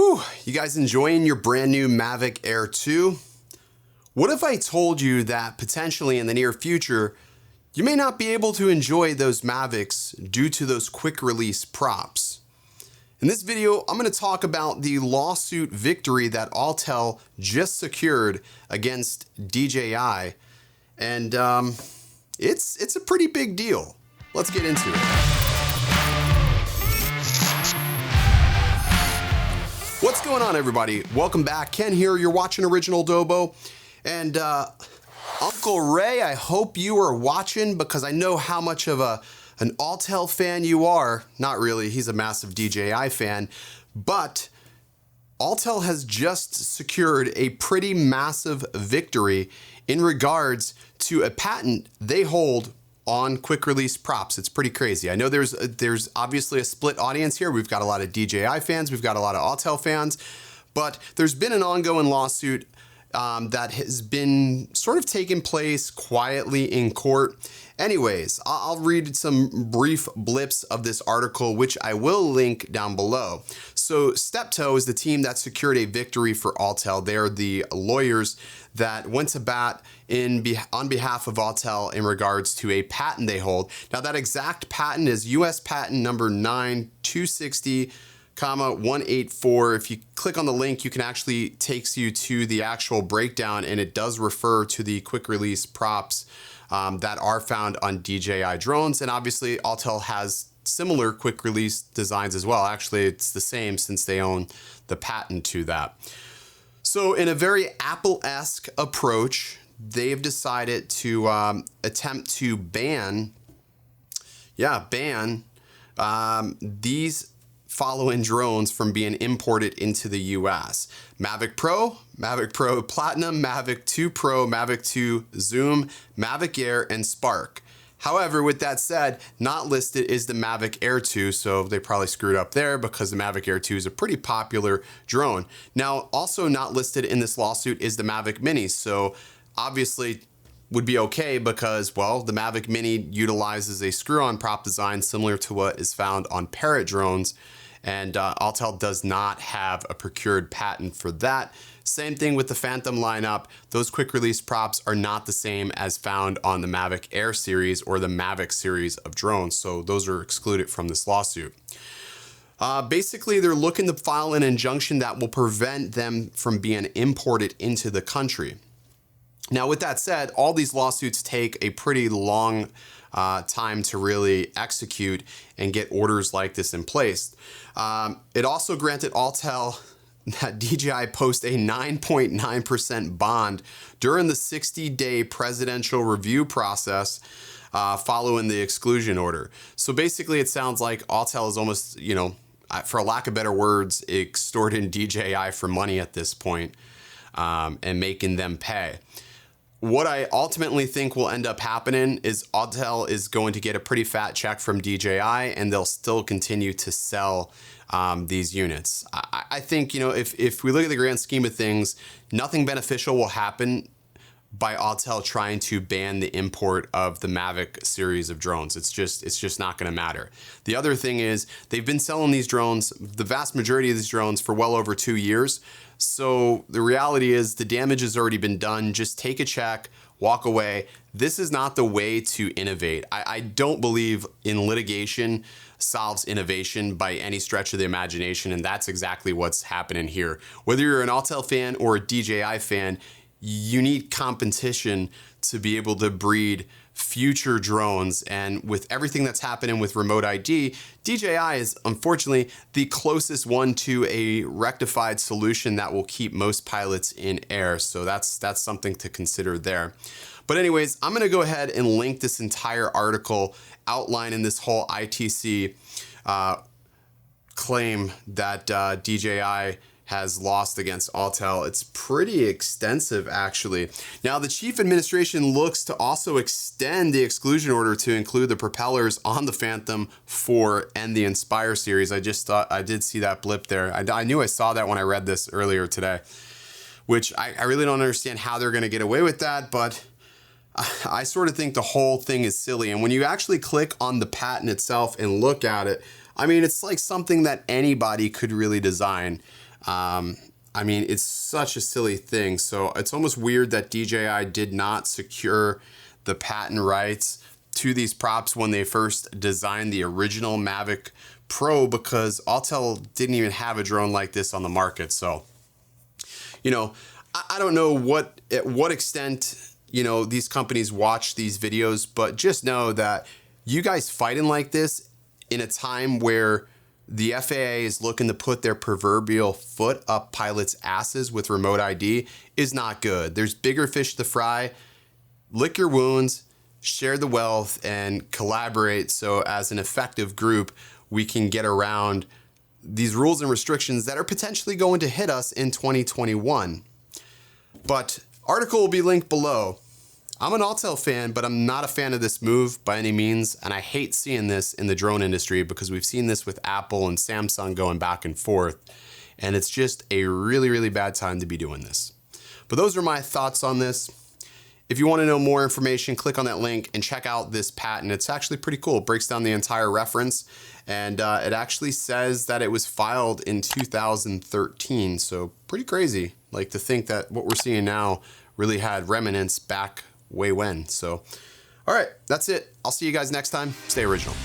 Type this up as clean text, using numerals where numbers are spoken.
Whew, you guys enjoying your brand new Mavic Air 2? What if I told you that potentially in the near future, you may not be able to enjoy those Mavics due to those quick release props? In this video, I'm going to talk about the lawsuit victory that Autel just secured against DJI, and it's a pretty big deal. Let's get into it. What's going on, everybody? Welcome back. Ken here. You're watching Original Dobo. And Uncle Ray, I hope you are watching because I know how much of an Autel fan you are. Not really. He's a massive DJI fan. But Autel has just secured a pretty massive victory in regards to a patent they hold on quick release props. It's pretty crazy. I know there's obviously a split audience here. We've got a lot of DJI fans, we've got a lot of Autel fans, but there's been an ongoing lawsuit that has been sort of taking place quietly in court. Anyways, I'll read some brief blips of this article, which I will link down below. So Steptoe is the team that secured a victory for Autel. They're the lawyers that went to bat on behalf of Autel in regards to a patent they hold. Now that exact patent is US patent number 9260,184. If you click on the link, you can actually takes you to the actual breakdown, and it does refer to the quick release props that are found on DJI drones. And obviously Autel has similar quick release designs as well. Actually, it's the same since they own the patent to that. So in a very Apple-esque approach, they've decided to attempt to ban these following drones from being imported into the US. Mavic Pro, Mavic Pro Platinum, Mavic 2 Pro, Mavic 2 Zoom, Mavic Air, and Spark. However, with that said, not listed is the Mavic Air 2, so they probably screwed up there because the Mavic Air 2 is a pretty popular drone. Now, also not listed in this lawsuit is the Mavic Mini, so obviously would be okay because, well, the Mavic Mini utilizes a screw-on prop design similar to what is found on Parrot drones, and Autel does not have a procured patent for that. Same thing with the Phantom lineup. Those quick release props are not the same as found on the Mavic Air series or the Mavic series of drones, so those are excluded from this lawsuit. Basically, they're looking to file an injunction that will prevent them from being imported into the country. Now, with that said, all these lawsuits take a pretty long time to really execute and get orders like this in place. It also granted Autel that DJI post a 9.9% bond during the 60-day presidential review process following the exclusion order. So basically, it sounds like Autel is almost, for lack of better words, extorting DJI for money at this point and making them pay. What I ultimately think will end up happening is Autel is going to get a pretty fat check from DJI, and they'll still continue to sell these units. I think, if we look at the grand scheme of things, nothing beneficial will happen by Autel trying to ban the import of the Mavic series of drones. It's just not going to matter. The other thing is they've been selling these drones, the vast majority of these drones, for well over 2 years. So the reality is the damage has already been done. Just take a check, walk away. This is not the way to innovate. I don't believe in litigation solves innovation by any stretch of the imagination, and that's exactly what's happening here. Whether you're an Autel fan or a DJI fan, you need competition to be able to breed future drones, and with everything that's happening with remote ID, DJI is unfortunately the closest one to a rectified solution that will keep most pilots in air. So that's something to consider there. But anyways, I'm going to go ahead and link this entire article outlining this whole ITC claim that DJI has lost against Autel. It's pretty extensive, actually. Now, the chief administration looks to also extend the exclusion order to include the propellers on the Phantom 4 and the Inspire series. I just thought I did see that blip there. I knew I saw that when I read this earlier today, which I really don't understand how they're going to get away with that, but I sort of think the whole thing is silly. And when you actually click on the patent itself and look at it, I mean, it's like something that anybody could really design. I mean, it's such a silly thing. So it's almost weird that DJI did not secure the patent rights to these props when they first designed the original Mavic Pro, because Autel didn't even have a drone like this on the market. So, you know, I don't know at what extent, you know, these companies watch these videos, but just know that you guys fighting like this in a time where the FAA is looking to put their proverbial foot up pilots' asses with remote ID is not good. There's bigger fish to fry. Lick your wounds, share the wealth, and collaborate so as an effective group, we can get around these rules and restrictions that are potentially going to hit us in 2021. But article will be linked below. I'm an Autel fan, but I'm not a fan of this move by any means, and I hate seeing this in the drone industry because we've seen this with Apple and Samsung going back and forth, and it's just a really, really bad time to be doing this. But those are my thoughts on this. If you want to know more information, click on that link and check out this patent. It's actually pretty cool. It breaks down the entire reference, and it actually says that it was filed in 2013, so pretty crazy. Like, to think that what we're seeing now really had remnants back way when. So, all right, that's it. I'll see you guys next time. Stay original.